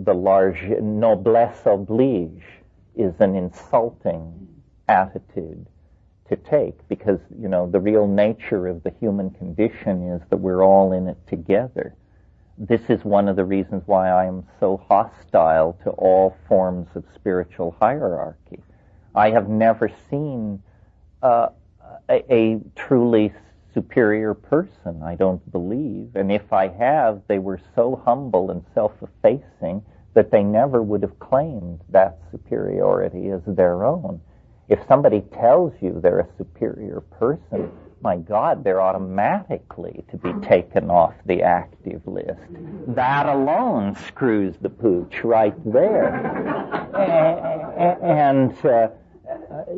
the large noblesse oblige is an insulting attitude to take, because, you know, the real nature of the human condition is that we're all in it together. This is one of the reasons why I am so hostile to all forms of spiritual hierarchy. I have never seen a truly superior person, I don't believe. And if I have, they were so humble and self-effacing that they never would have claimed that superiority as their own. If somebody tells you they're a superior person, my God, they're automatically to be taken off the active list. That alone screws the pooch right there. And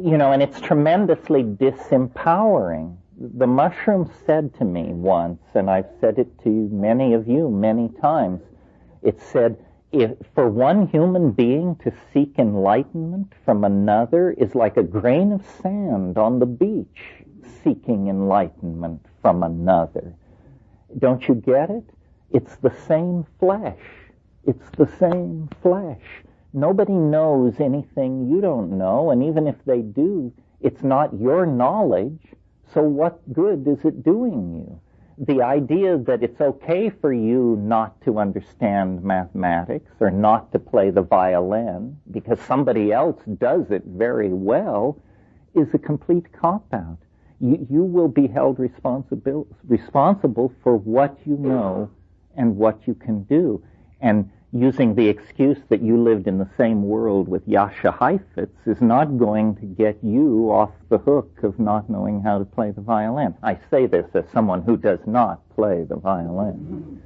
you know, and it's tremendously disempowering. The mushroom said to me once, and I've said it to many of you many times, it said, if for one human being to seek enlightenment from another is like a grain of sand on the beach seeking enlightenment from another. Don't you get it? It's the same flesh. It's the same flesh. Nobody knows anything you don't know, and even if they do, it's not your knowledge, so what good is it doing you? The idea that it's okay for you not to understand mathematics or not to play the violin because somebody else does it very well is a complete cop-out. You will be held responsible for what you know and what you can do. And using the excuse that you lived in the same world with Jascha Heifetz is not going to get you off the hook of not knowing how to play the violin. I say this as someone who does not play the violin.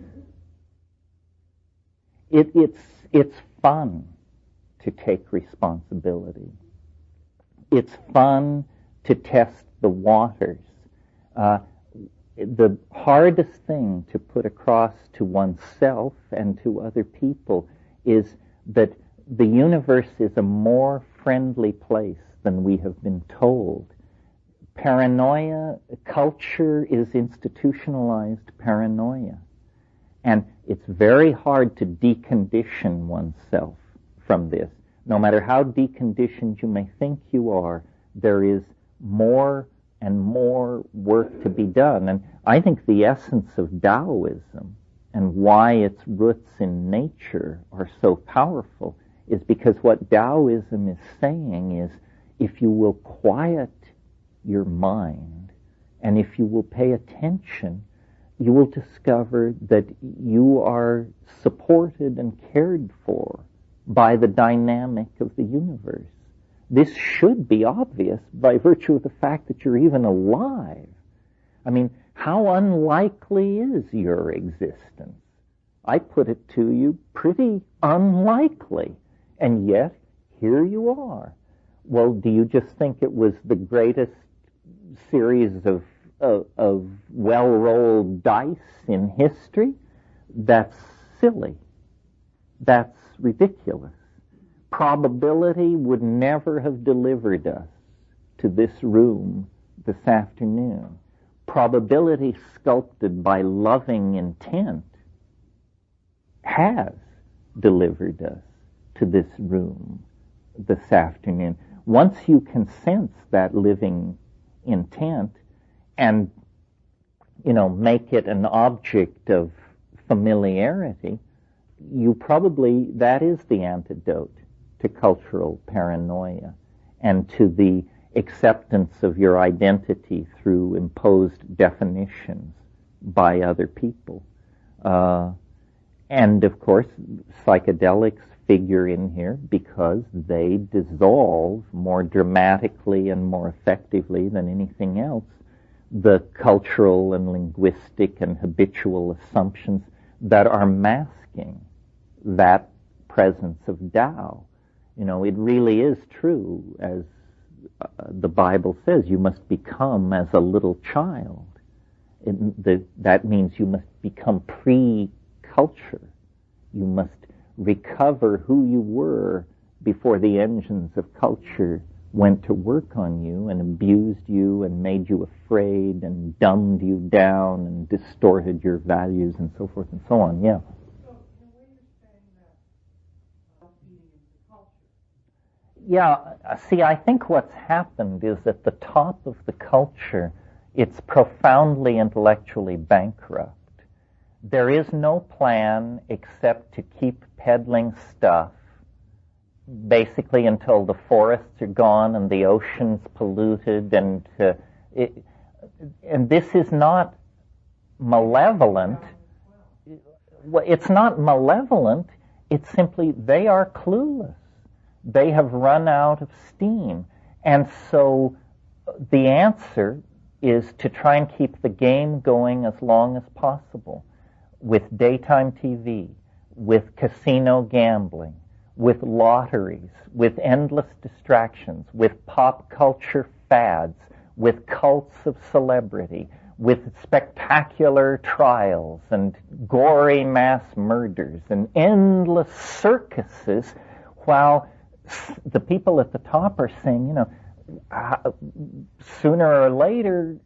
It's fun to take responsibility. It's fun to test the waters. The hardest thing to put across to oneself and to other people is that the universe is a more friendly place than we have been told. Paranoia, culture is institutionalized paranoia. And it's very hard to decondition oneself from this. No matter how deconditioned you may think you are, there is more and more work to be done. And I think the essence of Taoism and why its roots in nature are so powerful is because what Taoism is saying is, if you will quiet your mind and if you will pay attention, you will discover that you are supported and cared for by the dynamic of the universe. This should be obvious by virtue of the fact that you're even alive. I mean, how unlikely is your existence? I put it to you, pretty unlikely. And yet, here you are. Well, do you just think it was the greatest series of well-rolled dice in history? That's silly. That's ridiculous. Probability would never have delivered us to this room this afternoon. Probability sculpted by loving intent has delivered us to this room this afternoon. Once you can sense that living intent and, you know, make it an object of familiarity, you probably, that is the antidote to cultural paranoia and to the acceptance of your identity through imposed definitions by other people. And of course, psychedelics figure in here because they dissolve more dramatically and more effectively than anything else the cultural and linguistic and habitual assumptions that are masking that presence of Tao. You know, it really is true, as the Bible says, you must become as a little child. That means you must become pre-culture. You must recover who you were before the engines of culture went to work on you and abused you and made you afraid and dumbed you down and distorted your values and so forth and so on. Yeah. So, in a way you're saying that Yeah, see, I think what's happened is at the top of the culture, it's profoundly intellectually bankrupt. There is no plan except to keep peddling stuff, basically until the forests are gone and the ocean's polluted, and this is not malevolent. It's not malevolent. It's simply they are clueless. They have run out of steam. And so the answer is to try and keep the game going as long as possible with daytime TV, with casino gambling, with lotteries, with endless distractions, with pop culture fads, with cults of celebrity, with spectacular trials and gory mass murders and endless circuses, while the people at the top are saying, sooner or later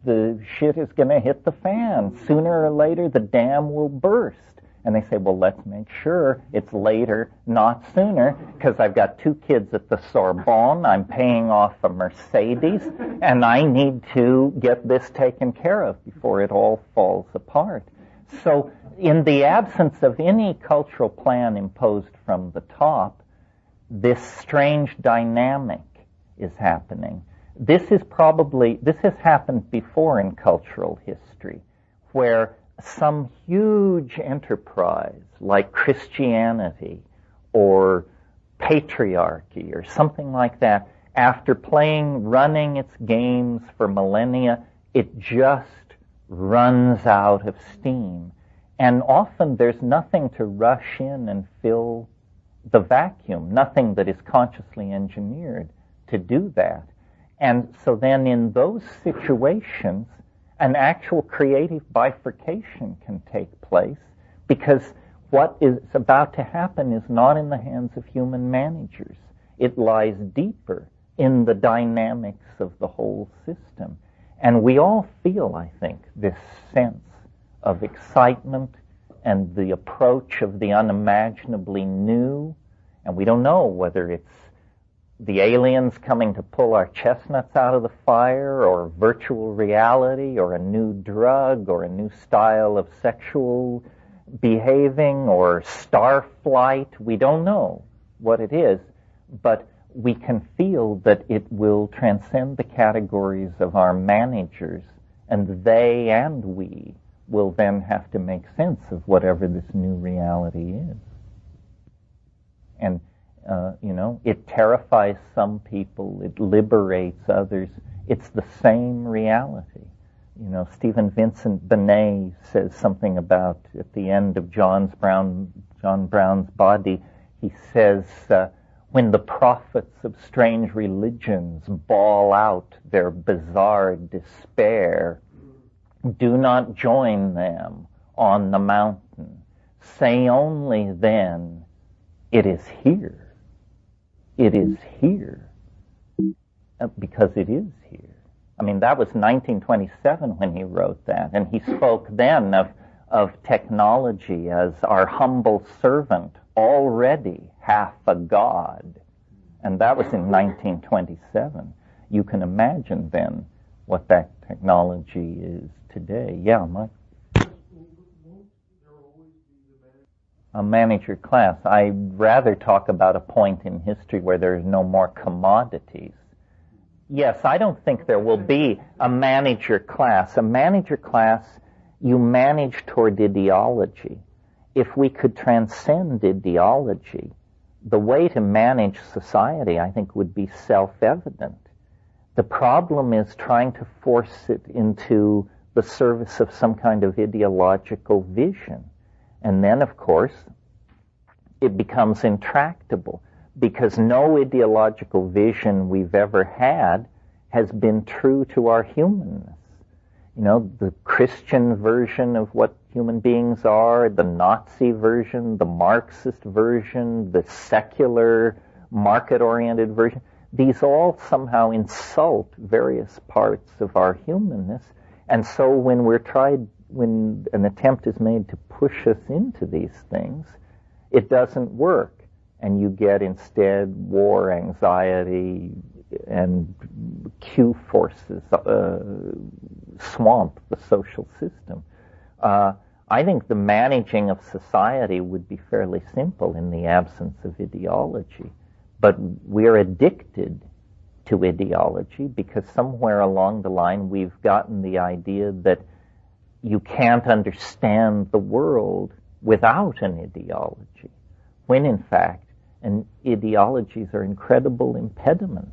the shit is going to hit the fan. Sooner or later the dam will burst. And they say, well, let's make sure it's later, not sooner, because I've got 2 kids at the Sorbonne, I'm paying off a Mercedes, and I need to get this taken care of before it all falls apart. So in the absence of any cultural plan imposed from the top, this strange dynamic is happening. This has happened before in cultural history, where some huge enterprise like Christianity or patriarchy or something like that, after running its games for millennia, it just runs out of steam. And often there's nothing to rush in and fill the vacuum, nothing that is consciously engineered to do that. And so then in those situations, an actual creative bifurcation can take place, because what is about to happen is not in the hands of human managers. It lies deeper in the dynamics of the whole system. And we all feel, I think, this sense of excitement and the approach of the unimaginably new, and we don't know whether it's the aliens coming to pull our chestnuts out of the fire, or virtual reality, or a new drug, or a new style of sexual behaving, or star flight. We don't know what it is, but we can feel that it will transcend the categories of our managers, and they and we will then have to make sense of whatever this new reality is. And it terrifies some people, it liberates others. It's the same reality. Stephen Vincent Benet says something about, at the end of John Brown's Body, he says, when the prophets of strange religions bawl out their bizarre despair, do not join them on the mountain. Say only then, it is here. It is here. Because it is here. I mean, that was 1927 when he wrote that, and he spoke then of technology as our humble servant, already half a god. And that was in 1927. You can imagine then what that technology is today. Yeah, Mike? A manager class. I'd rather talk about a point in history where there's no more commodities. Yes, I don't think there will be a manager class. A manager class, you manage toward ideology. If we could transcend ideology, the way to manage society, I think, would be self-evident. The problem is trying to force it into the service of some kind of ideological vision. And then, of course, it becomes intractable, because no ideological vision we've ever had has been true to our humanness. The Christian version of what human beings are, the Nazi version, the Marxist version, the secular, market-oriented version, these all somehow insult various parts of our humanness. And so when an attempt is made to push us into these things, it doesn't work. and you get instead war, anxiety, and Q forces swamp the social system. I think the managing of society would be fairly simple in the absence of ideology. But we're addicted to ideology because somewhere along the line we've gotten the idea that you can't understand the world without an ideology, when in fact, ideologies are incredible impediments